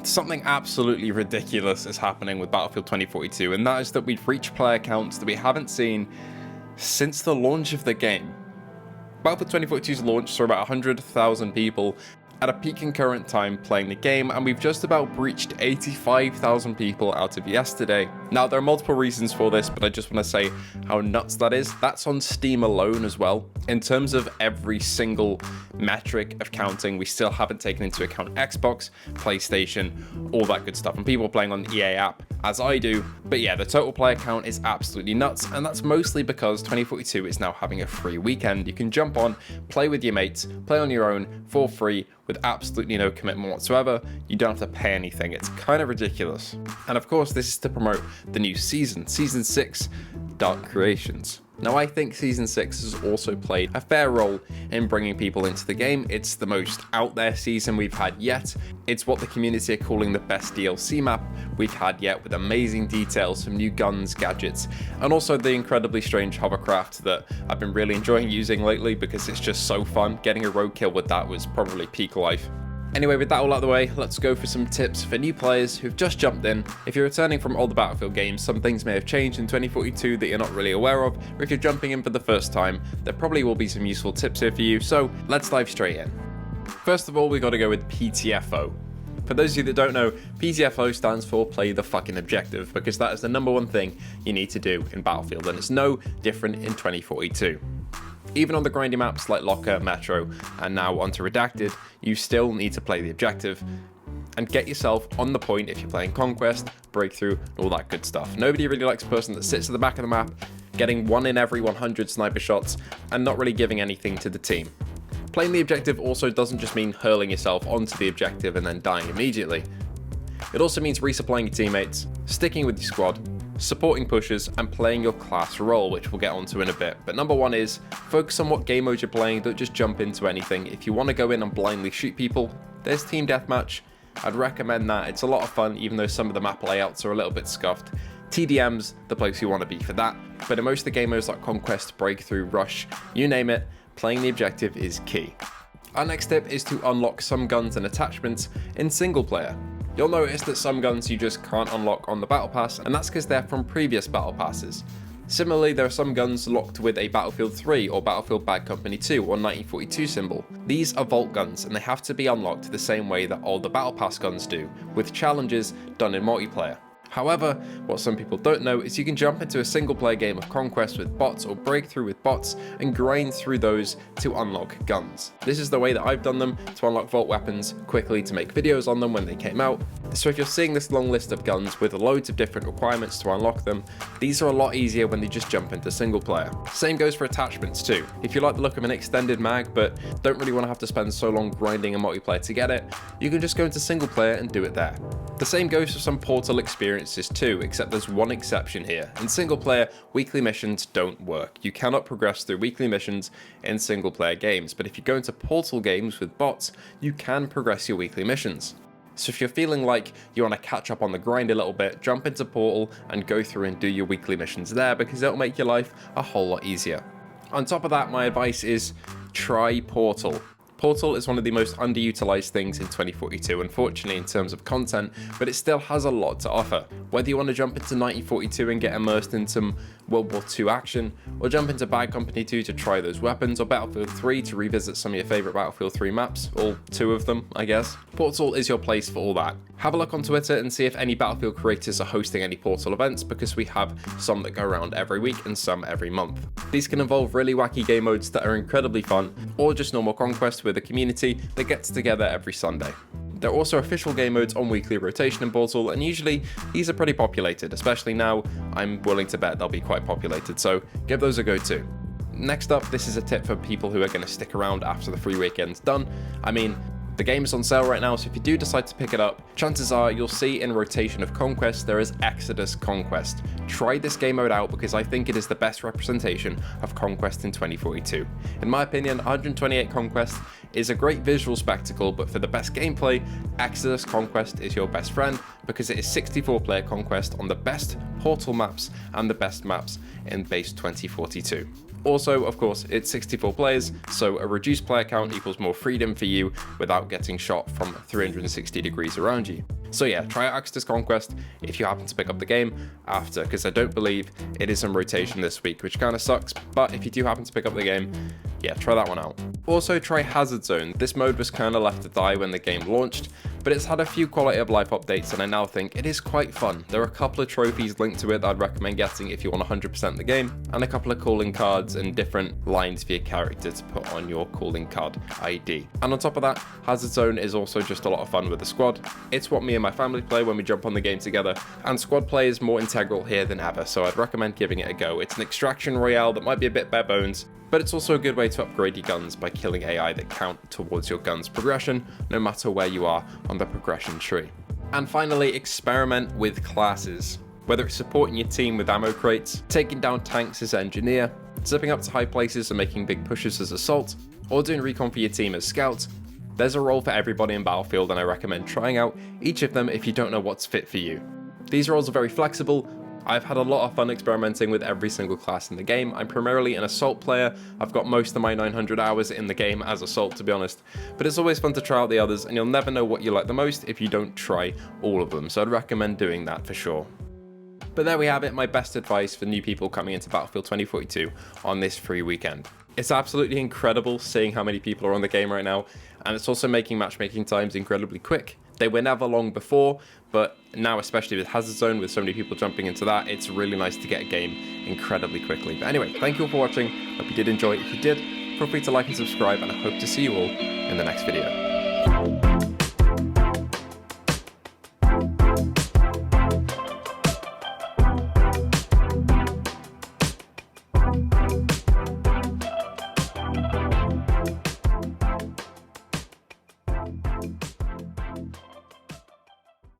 Something absolutely ridiculous is happening with Battlefield 2042, and that is that we've reached player counts that we haven't seen since the launch of the game. Battlefield 2042's launch saw about 100,000 people at a peak concurrent time playing the game, and we've just about breached 85,000 people out of yesterday. Now, there are multiple reasons for this, but I just want to say how nuts that is. That's on Steam alone as well. In terms of every single metric of counting, we still haven't taken into account Xbox, PlayStation, all that good stuff, and people playing on the EA app, as I do. But yeah, the total player count is absolutely nuts, and that's mostly because 2042 is now having a free weekend. You can jump on, play with your mates, play on your own for free, with absolutely no commitment whatsoever. You don't have to pay anything. It's kind of ridiculous. And of course, this is to promote the new season, Season 6, Dark Creations. Now, I think Season 6 has also played a fair role in bringing people into the game. It's the most out there season we've had yet. It's what the community are calling the best DLC map we've had yet, with amazing details, some new guns, gadgets, and also the incredibly strange hovercraft that I've been really enjoying using lately because it's just so fun. Getting a road kill with that was probably peak life. Anyway, with that all out of the way, let's go for some tips for new players who've just jumped in. If you're returning from older Battlefield games, some things may have changed in 2042 that you're not really aware of, or if you're jumping in for the first time, there probably will be some useful tips here for you, so let's dive straight in. First of all, we got to go with PTFO. For those of you that don't know, PTFO stands for Play the Fucking Objective, because that is the number one thing you need to do in Battlefield, and it's no different in 2042. Even on the grindy maps like Locker, Metro, and now onto Redacted, you still need to play the objective and get yourself on the point if you're playing Conquest, Breakthrough, and all that good stuff. Nobody really likes a person that sits at the back of the map, getting 1 in every 100 sniper shots, and not really giving anything to the team. Playing the objective also doesn't just mean hurling yourself onto the objective and then dying immediately. It also means resupplying your teammates, sticking with your squad, supporting pushes, and playing your class role, which we'll get onto in a bit. But number one is focus on what game mode you're playing. Don't just jump into anything. If you want to go in and blindly shoot people, there's Team Deathmatch. I'd recommend that. It's a lot of fun, even though some of the map layouts are a little bit scuffed. TDM's the place you want to be for that. But in most of the game modes like Conquest, Breakthrough, Rush, you name it, playing the objective is key. Our next tip is to unlock some guns and attachments in single player. You'll notice that some guns you just can't unlock on the Battle Pass, and that's because they're from previous Battle Passes. Similarly, there are some guns locked with a Battlefield 3 or Battlefield Bad Company 2 or 1942 symbol. These are vault guns, and they have to be unlocked the same way that all the Battle Pass guns do, with challenges done in multiplayer. However, what some people don't know is you can jump into a single player game of Conquest with bots or Breakthrough with bots and grind through those to unlock guns. This is the way that I've done them to unlock vault weapons quickly to make videos on them when they came out. So if you're seeing this long list of guns with loads of different requirements to unlock them, these are a lot easier when you just jump into single player. Same goes for attachments too. If you like the look of an extended mag but don't really want to have to spend so long grinding in multiplayer to get it, you can just go into single player and do it there. The same goes for some Portal experiences too, except there's one exception here. In single player, weekly missions don't work. You cannot progress through weekly missions in single player games, but if you go into Portal games with bots, you can progress your weekly missions. So if you're feeling like you want to catch up on the grind a little bit, jump into Portal and go through and do your weekly missions there, because it'll make your life a whole lot easier. On top of that, my advice is try Portal. Portal is one of the most underutilized things in 2042, unfortunately, in terms of content, but it still has a lot to offer. Whether you want to jump into 1942 and get immersed in some World War II action, or jump into Bad Company 2 to try those weapons, or Battlefield 3 to revisit some of your favorite Battlefield 3 maps, all 2 of them, I guess, Portal is your place for all that. Have a look on Twitter and see if any Battlefield creators are hosting any Portal events, because we have some that go around every week and some every month. These can involve really wacky game modes that are incredibly fun, or just normal Conquest with a community that gets together every Sunday. There are also official game modes on weekly rotation in Portal, and usually these are pretty populated, especially now. I'm willing to bet they'll be quite populated, so give those a go too. Next up, this is a tip for people who are going to stick around after the free weekend's done. I mean, the game is on sale right now, so if you do decide to pick it up, chances are you'll see in rotation of Conquest there is Exodus Conquest. Try this game mode out, because I think it is the best representation of Conquest in 2042. In my opinion, 128 Conquest is a great visual spectacle, but for the best gameplay, Exodus Conquest is your best friend, because it is 64-player Conquest on the best Portal maps and the best maps in base 2042. Also, of course, it's 64 players, so a reduced player count equals more freedom for you without getting shot from 360 degrees around you. So yeah, try out Axis Conquest if you happen to pick up the game after, because I don't believe it is in rotation this week, which kind of sucks, but if you do happen to pick up the game, yeah, try that one out. Also, try Hazard Zone. This mode was kind of left to die when the game launched, but it's had a few quality of life updates and I now think it is quite fun. There are a couple of trophies linked to it that I'd recommend getting if you want 100% the game, and a couple of calling cards and different lines for your character to put on your calling card ID. And on top of that, Hazard Zone is also just a lot of fun with the squad. It's what me and my family play when we jump on the game together, and squad play is more integral here than ever, so I'd recommend giving it a go. It's an extraction royale that might be a bit bare bones, but it's also a good way to upgrade your guns by killing AI that count towards your gun's progression, no matter where you are on the progression tree. And finally, experiment with classes. Whether it's supporting your team with ammo crates, taking down tanks as engineer, zipping up to high places and making big pushes as assault, or doing recon for your team as scout, there's a role for everybody in Battlefield and I recommend trying out each of them if you don't know what's fit for you. These roles are very flexible. I've had a lot of fun experimenting with every single class in the game. I'm primarily an assault player. I've got most of my 900 hours in the game as assault, to be honest, but it's always fun to try out the others, and you'll never know what you like the most if you don't try all of them, so I'd recommend doing that for sure. But there we have it, my best advice for new people coming into Battlefield 2042 on this free weekend. It's absolutely incredible seeing how many people are on the game right now, and it's also making matchmaking times incredibly quick. They were never long before, but now, especially with Hazard Zone, with so many people jumping into that, it's really nice to get a game incredibly quickly. But anyway, thank you all for watching. Hope you did enjoy. If you did, feel free to like and subscribe, and I hope to see you all in the next video.